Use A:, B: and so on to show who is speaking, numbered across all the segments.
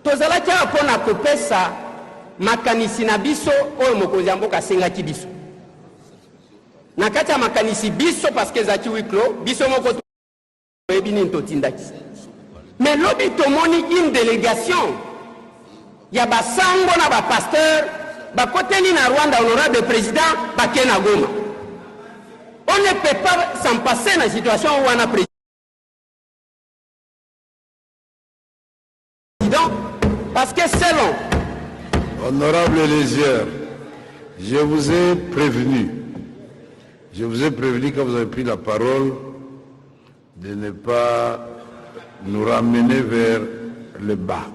A: tozalaki apona kopesa makanisi na biso oyo mokonzi ya mboka asengaki biso na kati ya makanisi biso parce que ezalaki wiklo biso moko toyebi nini totindaki mais lobi tomoni une délégation ya basango na bapasteur bakoteli na Rwanda honorable président bake na Goma. On ne peut pas s'en passer dans la situation où on a président. Parce que selon...
B: Honorable Lézière, je vous ai prévenu quand vous avez pris la parole de ne pas nous ramener vers le bas.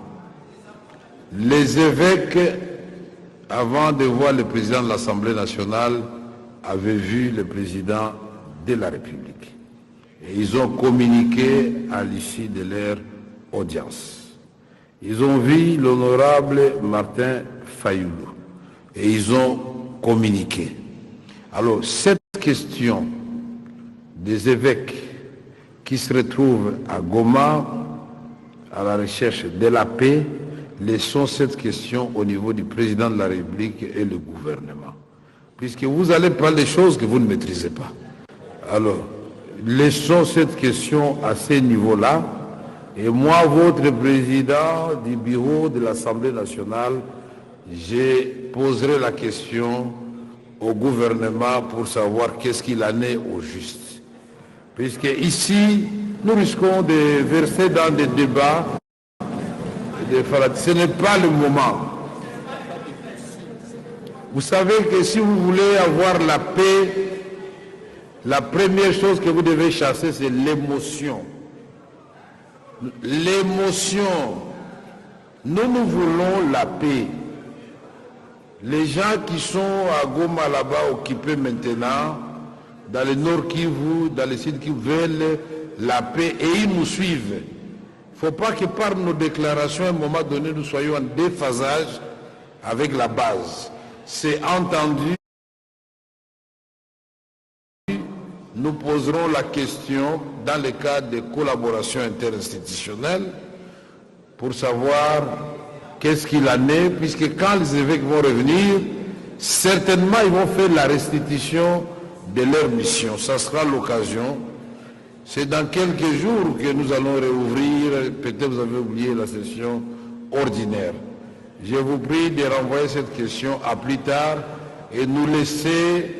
B: Les évêques, avant de voir le président de l'Assemblée nationale, avaient vu le président de la République. Et ils ont communiqué à l'issue de leur audience. Ils ont vu l'honorable Martin Fayoulou et ils ont communiqué. Alors, cette question des évêques qui se retrouvent à Goma à la recherche de la paix, laissons cette question au niveau du président de la République et le gouvernement. Puisque vous allez prendre des choses que vous ne maîtrisez pas. Alors, laissons cette question à ce niveau-là. Et moi, votre président du bureau de l'Assemblée nationale, je poserai la question au gouvernement pour savoir qu'est-ce qu'il en est au juste. Puisque ici, nous risquons de verser dans des débats. Ce n'est pas le moment. Vous savez que si vous voulez avoir la paix, la première chose que vous devez chasser, c'est l'émotion. L'émotion. Nous voulons la paix. Les gens qui sont à Goma là-bas occupés maintenant, dans le nord Kivu, dans le sud Kivu, veulent la paix et ils nous suivent. Il ne faut pas que par nos déclarations, à un moment donné, nous soyons en déphasage avec la base. C'est entendu. Nous poserons la question dans le cadre de collaboration interinstitutionnelle pour savoir qu'est-ce qu'il en est, puisque quand les évêques vont revenir, certainement ils vont faire la restitution de leur mission. Ça sera l'occasion. C'est dans quelques jours que nous allons réouvrir, peut-être vous avez oublié la session ordinaire. Je vous prie de renvoyer cette question à plus tard et nous laisser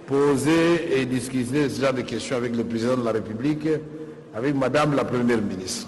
B: poser et discuter ce genre de questions avec le président de la République, avec Madame la Première ministre.